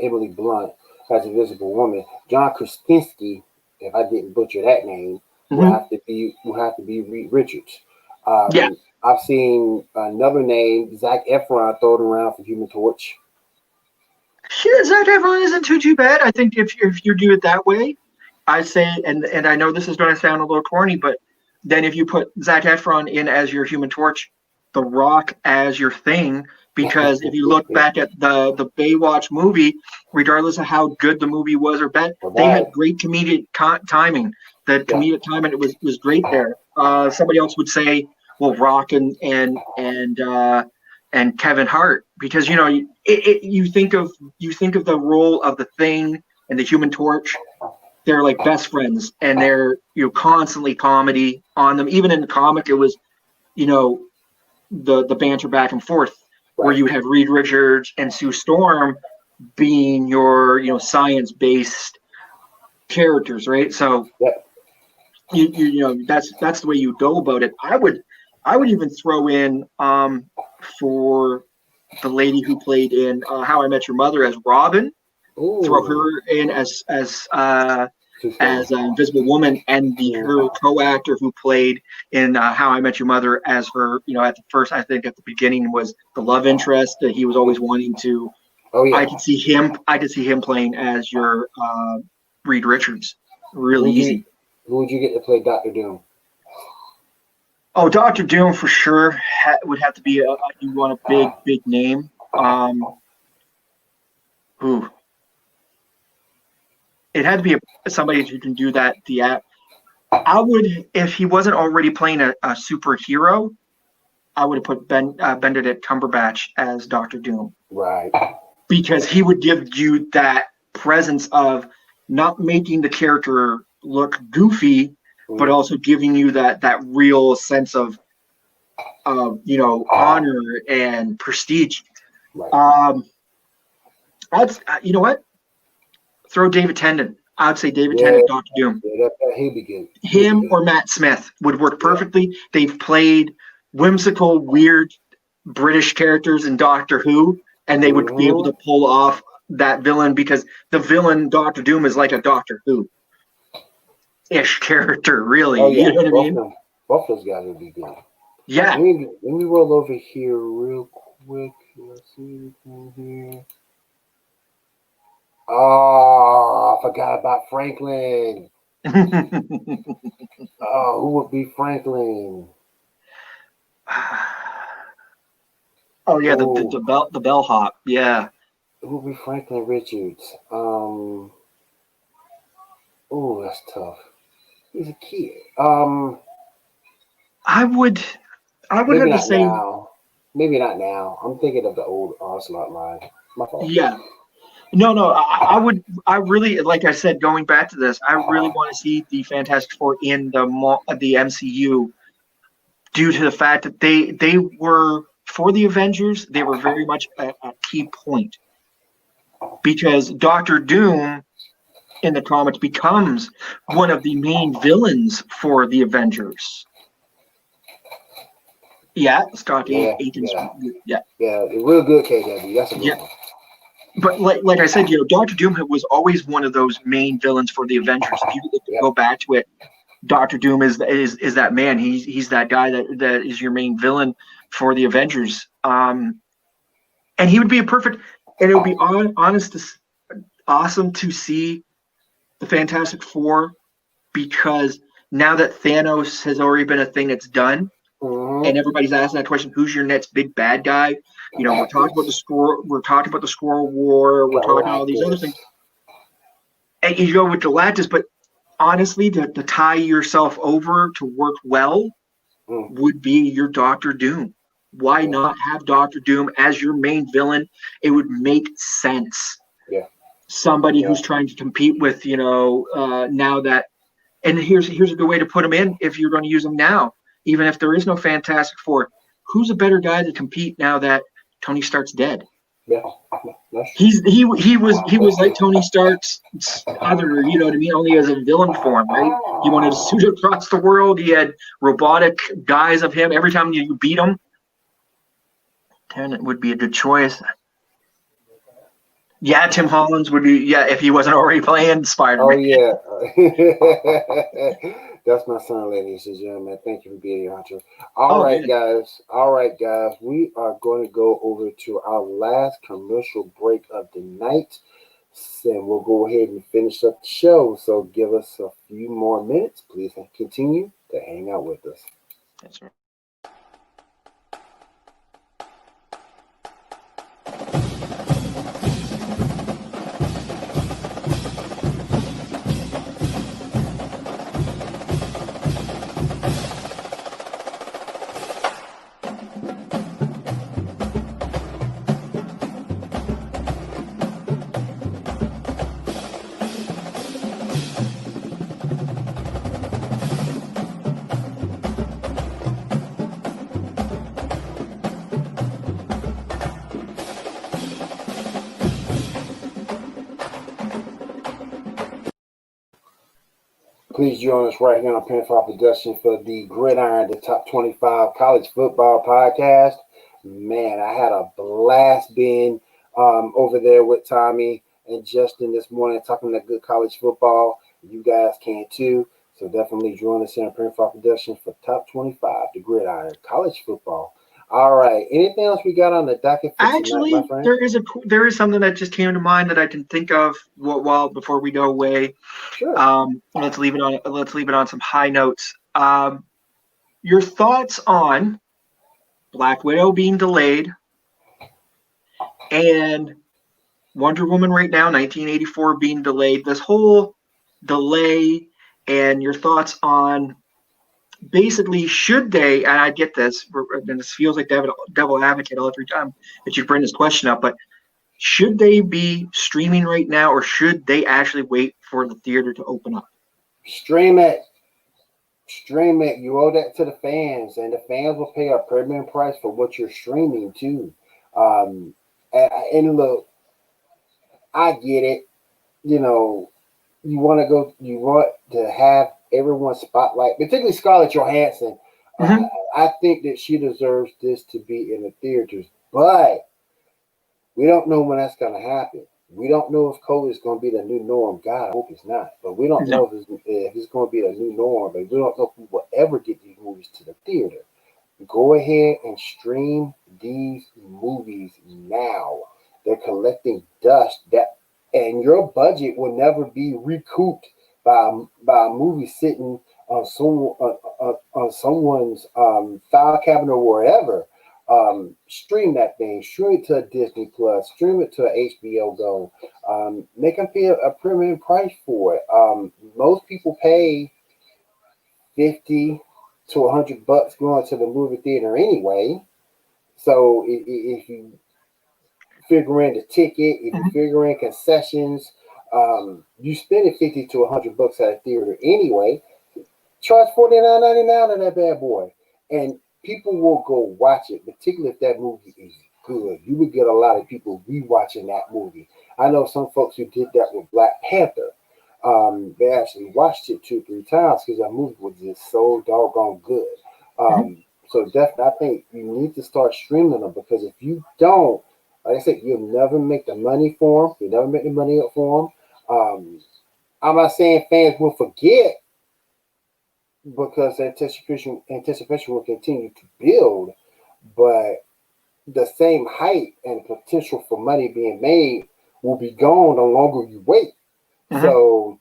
Emily Blunt as Invisible Woman, John Krasinski, if I didn't butcher that name, will have to be Reed Richards. I've seen another name, Zac Efron, thrown around for Human Torch.
Yeah, Zac Efron isn't too bad. I think if you do it that way, I say, and I know this is going to sound a little corny, but then if you put Zac Efron in as your Human Torch, The Rock as your Thing, because if you look back at the Baywatch movie, regardless of how good the movie was or bad, they had great comedic timing. The comedic timing was great there. Somebody else would say, well, Rock and Kevin Hart, because you think of the role of the Thing and the Human Torch. They're like best friends, and they're constantly comedy on them. Even in the comic, it was the banter back and forth, where you would have Reed Richards and Sue Storm being your science-based characters, right? So that's the way you go about it. I would even throw in for the lady who played in How I Met Your Mother as Robin. Ooh. Throw her in as Invisible Woman, and her co-actor who played in How I Met Your Mother as her, at the beginning was the love interest that he was always wanting to. Oh yeah. I could see him playing as your Reed Richards. Really easy.
Who would you get to play Dr. Doom?
Oh, Dr. Doom for sure would have to be you want a big name. Who? It had to be somebody who can do that. I would, if he wasn't already playing a superhero, I would have put Benedict Cumberbatch as Doctor Doom.
Right.
Because he would give you that presence of not making the character look goofy, but also giving you that real sense of honor and prestige.
Right.
You know what? Throw David Tennant. I would say David Tennant, Doctor Doom.
Yeah, he'd be good.
Him or Matt Smith would work perfectly. Yeah. They've played whimsical, weird British characters in Doctor Who, and they would be able to pull off that villain, because the villain Doctor Doom is like a Doctor Who-ish character, really.
Oh, yeah.
You know what I mean?
Both those guys would be good.
Yeah.
Let me roll over here real quick. Let's see anything here. Oh, I forgot about Franklin. Oh, who would be Franklin?
Oh yeah, the bellhop. Yeah.
Who would be Franklin Richards? Oh, that's tough. He's a kid.
I would have to say
now. Maybe not now. I'm thinking of the old Onslaught line. My fault.
Yeah. No. I really, like I said, going back to this, I really want to see the Fantastic Four in the MCU, due to the fact that they were, for the Avengers, they were very much a key point, because Doctor Doom in the comics becomes one of the main villains for the Avengers. Yeah, Starkey.
Yeah, real good, KW. That's a good one.
But like I said, Doctor Doom was always one of those main villains for the Avengers. If you go back to it, Doctor Doom is that man. He's that guy that is your main villain for the Avengers. And he would be a perfect. And it would be awesome to see the Fantastic Four, because now that Thanos has already been a thing that's done, and everybody's asking that question: who's your next big bad guy? We're talking about the Squirrel. We're talking about the Squirrel War. We're talking about all these other things. And you go with Galactus, but honestly, to tie yourself over to work well would be your Doctor Doom. Why not have Doctor Doom as your main villain? It would make sense.
Yeah.
Somebody who's trying to compete with, now that, and here's a good way to put him in if you're going to use him now, even if there is no Fantastic Four. Who's a better guy to compete now that Tony Stark's dead?
Yeah,
he was like Tony Stark's other, you know what I mean, only as a villain form, right? He wanted to shoot across the world. He had robotic guys of him. Every time you beat him, Tennant would be a good choice. Yeah, Tim Holland would be, if he wasn't already playing Spider-Man.
Oh, yeah. That's my son, ladies and gentlemen. Thank you for being here, Hunter. All right, guys. We are going to go over to our last commercial break of the night, and we'll go ahead and finish up the show. So give us a few more minutes. Please continue to hang out with us.
That's right.
Please join us right here on Pinfall Production for the Gridiron, the Top 25 College Football Podcast. Man, I had a blast being over there with Tommy and Justin this morning talking that good college football. You guys can too. So definitely join us here on Pinfall Production for Top 25, the Gridiron, College Football. All right. Anything else we got on the docket for
Actually,
tonight, my friend?
there is something that just came to mind that I can think of before we go away.
Sure.
Let's leave it on some high notes. Your thoughts on Black Widow being delayed and Wonder Woman right now, 1984, being delayed. This whole delay, and your thoughts on basically, should they, and I get this, and this feels like devil advocate every time that you bring this question up, but should they be streaming right now, or should they actually wait for the theater to open up?
Stream it. Stream it. You owe that to the fans, and the fans will pay a premium price for what you're streaming too. And look, I get it. You know, you want to have everyone spotlight, particularly Scarlett Johansson.
Mm-hmm.
I think that she deserves this to be in the theaters, but we don't know when that's going to happen. We don't know if COVID is going to be the new norm. God, I hope it's not. But we don't know if it's going to be the new norm. And we don't know if we will ever get these movies to the theater. Go ahead and stream these movies now. They're collecting dust, and your budget will never be recouped by a movie sitting on someone's file cabinet or wherever. Stream that thing. Stream it to a Disney Plus. Stream it to a HBO Go. Make them pay a premium price for it. Most people pay $50 to $100 going to the movie theater anyway. So if you figure in the ticket, if you figure in concessions, you spending $50 to $100 at a theater anyway. Charge $49.99 on that bad boy, and people will go watch it, particularly if that movie is good. You would get a lot of people rewatching that movie. I know some folks who did that with Black Panther. They actually watched it 2-3 times because that movie was just so doggone good. So definitely, I think you need to start streaming them, because if you don't, like I said, you'll never make the money for them. You'll never make the money up for them. I'm not saying fans will forget, because anticipation will continue to build, but the same hype and potential for money being made will be gone the longer you wait. So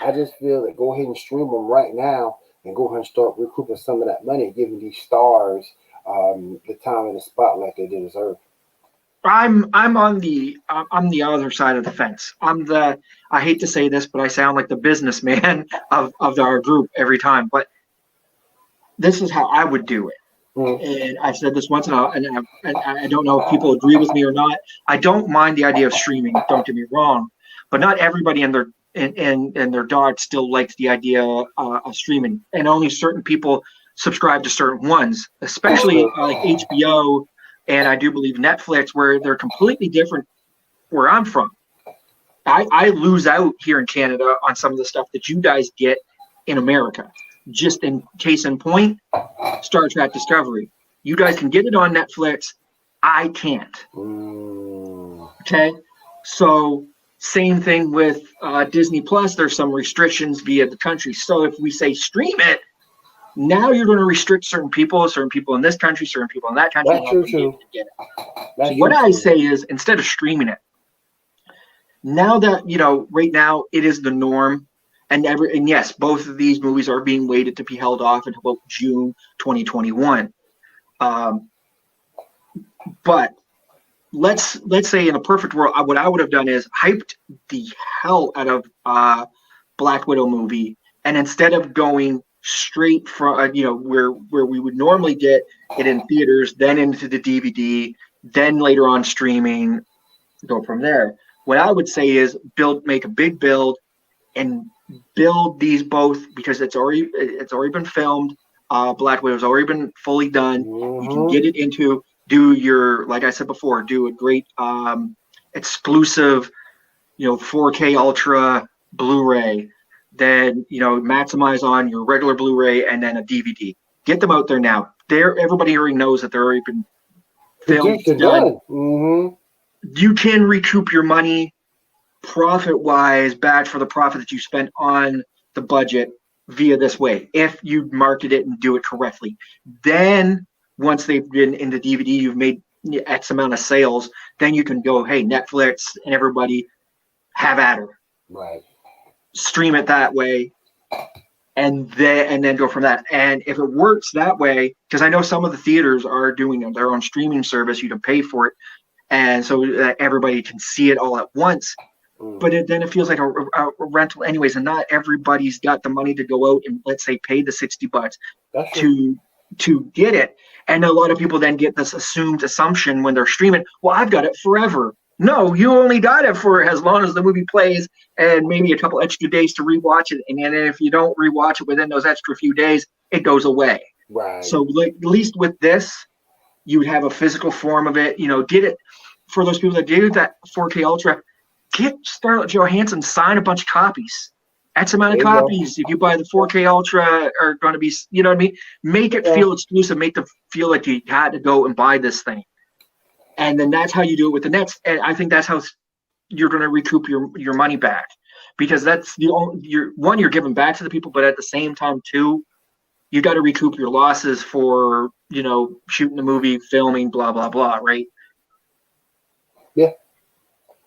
I just feel that go ahead and stream them right now and go ahead and start recouping some of that money, giving these stars the time and the spotlight that they deserve.
I'm on the other side of the fence. I hate to say this, but I sound like the businessman of our group every time. But this is how I would do it. And I've said this once, and I don't know if people agree with me or not. I don't mind the idea of streaming. Don't get me wrong, but not everybody and their dog still likes the idea of streaming, and only certain people subscribe to certain ones, especially like HBO. And I do believe Netflix, where they're completely different where I'm from. I lose out here in Canada on some of the stuff that you guys get in America. Just in case in point, Star Trek Discovery. You guys can get it on Netflix. I can't. Okay? So same thing with Disney Plus. There's some restrictions via the country. So if we say stream it, now you're going to restrict certain people in this country, certain people in that country.
That's true, too.
So what I say is, instead of streaming it, now that, right now it is the norm, and yes, both of these movies are being waited to be held off until about June 2021. But let's say in a perfect world, what I would have done is hyped the hell out of Black Widow movie, and instead of going straight from where we would normally get it in theaters, then into the DVD, then later on streaming, go from there. What I would say is make a big build, and build these both, because it's already been filmed. Black Widow's already been fully done. You can get it into, do your, like I said before, do a great exclusive 4K Ultra Blu-ray. Then maximize on your regular Blu-ray and then a DVD. Get them out there now. Everybody already knows that they're already been filmed. Done. You can recoup your money profit-wise back for the profit that you spent on the budget via this way, if you market it and do it correctly. Then once they've been in the DVD, you've made X amount of sales. Then you can go, hey, Netflix and everybody, have at her.
Right.
Stream it that way, and then go from that. And if it works that way, because I know some of the theaters are doing their own streaming service, you can pay for it, and so that everybody can see it all at once. but then it feels like a rental anyways, and not everybody's got the money to go out and, let's say, pay the $60 to get it. And a lot of people then get this assumption when they're streaming, well, I've got it forever. No, you only got it for as long as the movie plays and maybe a couple extra days to rewatch it. And then if you don't rewatch it within those extra few days, it goes away.
Right.
So at least with this, you would have a physical form of it. Get it for those people that do that 4K Ultra. Get Scarlett Johansson, sign a bunch of copies. X amount of copies. If you buy the 4K Ultra, are going to be, you know what I mean? Make it feel exclusive. Make them feel like you had to go and buy this thing. And then that's how you do it with the next. And I think that's how you're going to recoup your money back, because that's you're giving back to the people, but at the same time too, you got to recoup your losses for shooting the movie, filming, blah blah blah, right?
Yeah.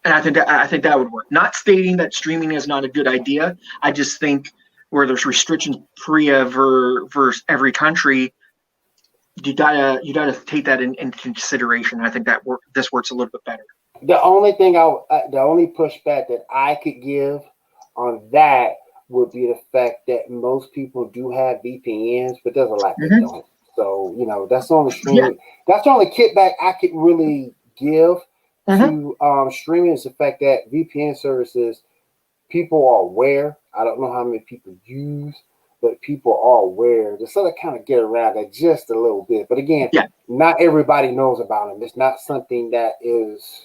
And I think that would work. Not stating that streaming is not a good idea. I just think where there's restrictions versus every country, you gotta take that in consideration. I think that this works a little bit better.
The only pushback that I could give on that would be the fact that most people do have VPNs, but there's a lot that don't. So that's the only streaming. Yeah. That's the only kickback I could really give to streaming, is the fact that VPN services, people are aware. I don't know how many people use, but people are aware. They sort of kind of get around that just a little bit. But again, not everybody knows about them. It's not something that is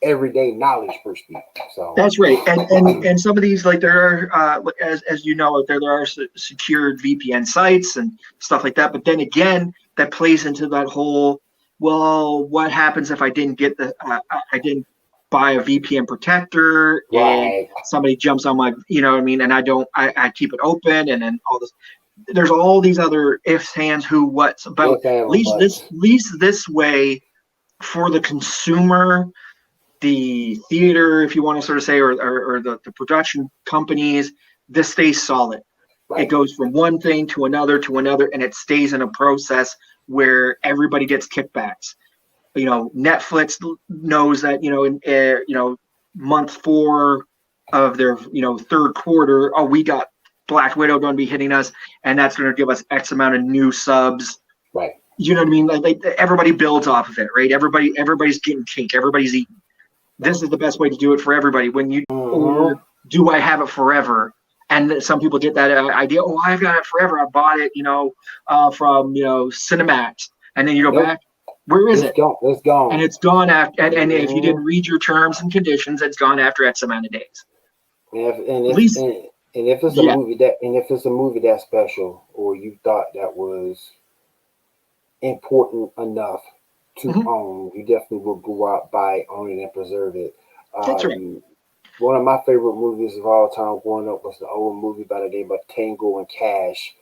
everyday knowledge per speak. So
that's right. And some of these, like, there are as you know, out there are secured VPN sites and stuff like that. But then again, that plays into that whole, well, what happens if I didn't get I didn't buy a VPN protector and somebody jumps on my, and I keep it open, and then all this. There's all these other ifs, ands, who, what's, but at least this way, for the consumer, the theater, if you want to sort of say, or the production companies, this stays solid. Right. It goes from one thing to another, and it stays in a process where everybody gets kickbacks. Netflix knows that, in month 4 of their, third quarter, we got Black Widow going to be hitting us, and that's going to give us X amount of new subs.
Right.
You know what I mean? Like everybody builds off of it, right? Everybody's getting cake. Everybody's eating. This is the best way to do it for everybody. When you, or do I have it forever? And some people get that idea. Oh, I've got it forever. I bought it, from Cinemax, and then you go back. Where is it?
It's gone.
And it's gone after. And if you didn't read your terms and conditions, it's gone after X amount of days.
If it's a movie that's special, or you thought that was important enough to own, you definitely will go out, buy, own it, and preserve it.
That's right.
One of my favorite movies of all time growing up was the old movie by the name of Tango and Cash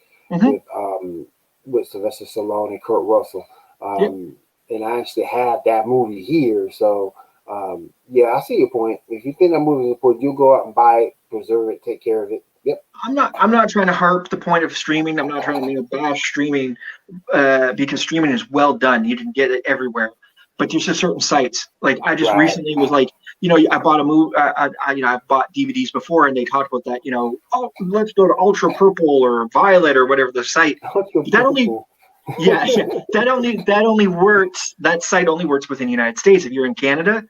with Sylvester Stallone and Kurt Russell. And I actually have that movie here. So, I see your point. If you think that movie is important, you'll go out and buy it, preserve it, take care of it. Yep.
I'm not trying to harp the point of streaming. I'm not trying to bash streaming because streaming is well done. You can get it everywhere. But there's just certain sites. Like I just recently was like, I bought a movie. I bought DVDs before, and they talked about that. Let's go to Ultra Purple or Violet or whatever the site. That only works. That site only works within the United States. If you're in Canada,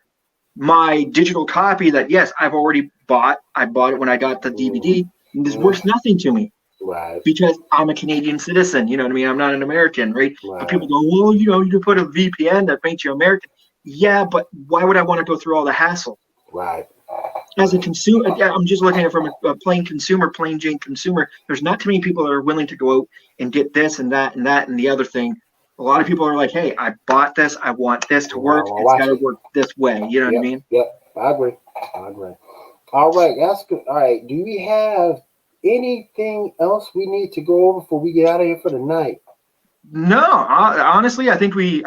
my digital copy that I've already bought. I bought it when I got the DVD. And this worth nothing to me.
Right.
Because I'm a Canadian citizen, you know what I mean? I'm not an American, right? But people go, well, you can put a VPN that makes you American. Yeah, but why would I want to go through all the hassle?
Right.
As a consumer, I'm just looking at it from a plain Jane consumer. There's not too many people that are willing to go out and get this and that and that and the other thing. A lot of people are like, hey, I bought this. I want this to work. It's got to work this way. You know what I mean?
Yep. I agree. All right. That's good. All right. Do we have anything else we need to go over before we get out of here for the night?
No, honestly, I think we've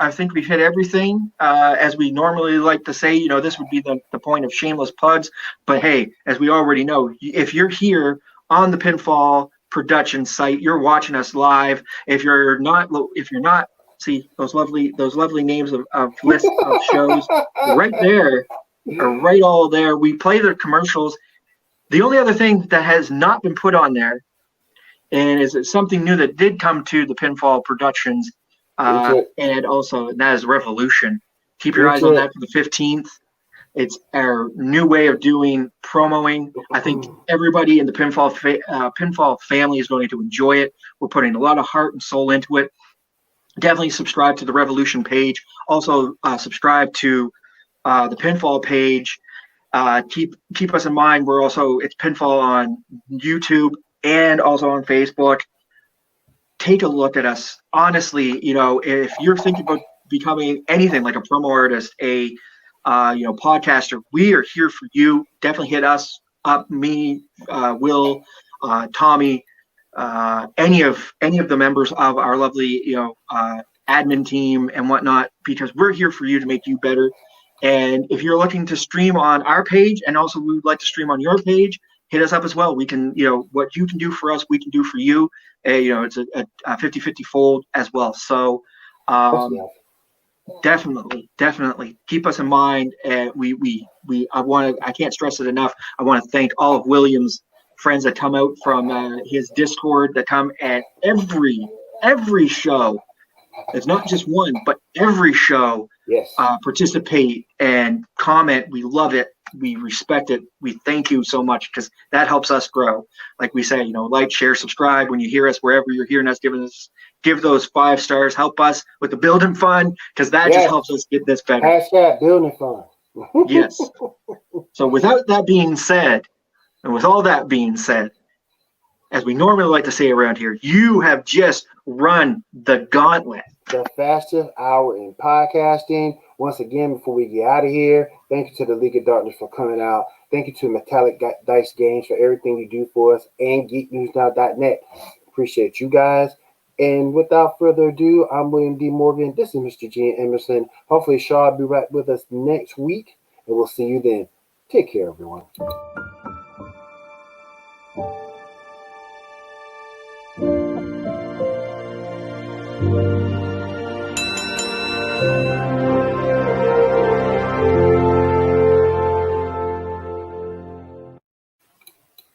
hit everything. As we normally like to say, this would be the point of shameless plugs. But hey, as we already know, if you're here on the Pinfall production site, you're watching us live. If you're not, see those lovely names of lists of shows right there. are right all there. We play their commercials. The only other thing that has not been put on there, and is something new that did come to the Pinfall Productions, and that is Revolution. Keep your eyes on that for the 15th. It's our new way of doing promoing. I think everybody in the Pinfall family is going to enjoy it. We're putting a lot of heart and soul into it. Definitely subscribe to the Revolution page. Also, subscribe to the Pinfall page. Keep us in mind. It's Pinfall on YouTube and also on Facebook. Take a look at us. Honestly, if you're thinking about becoming anything like a promo artist, a podcaster, we are here for you. Definitely hit us up, me, Will, Tommy, any of the members of our lovely, admin team and whatnot, because we're here for you to make you better. And if you're looking to stream on our page, and also we would like to stream on your page, hit us up as well. We can, what you can do for us, we can do for you. It's a 50-50 fold as well. So, definitely keep us in mind. And I can't stress it enough. I want to thank all of William's friends that come out from his Discord, that come at every show. It's not just one, but every show.
Yes.
Participate and comment. We love it. We respect it. We thank you so much, because that helps us grow. Like we say, like, share, subscribe. When you hear us, wherever you're hearing us, give those 5 stars. Help us with the building fund, because that just helps us get this better.
Hashtag building fund.
Yes. So without that being said, and with all that being said, as we normally like to say around here, you have just run the gauntlet.
The fastest hour in podcasting. Once again, before we get out of here, thank you to the League of Darkness for coming out. Thank you to Metallic Dice Games for everything you do for us, and GeekNewsNow.net. Appreciate you guys. And without further ado, I'm William D. Morgan. This is Mr. Gene Emerson. Hopefully, Shaw will be back with us next week, and we'll see you then. Take care, everyone.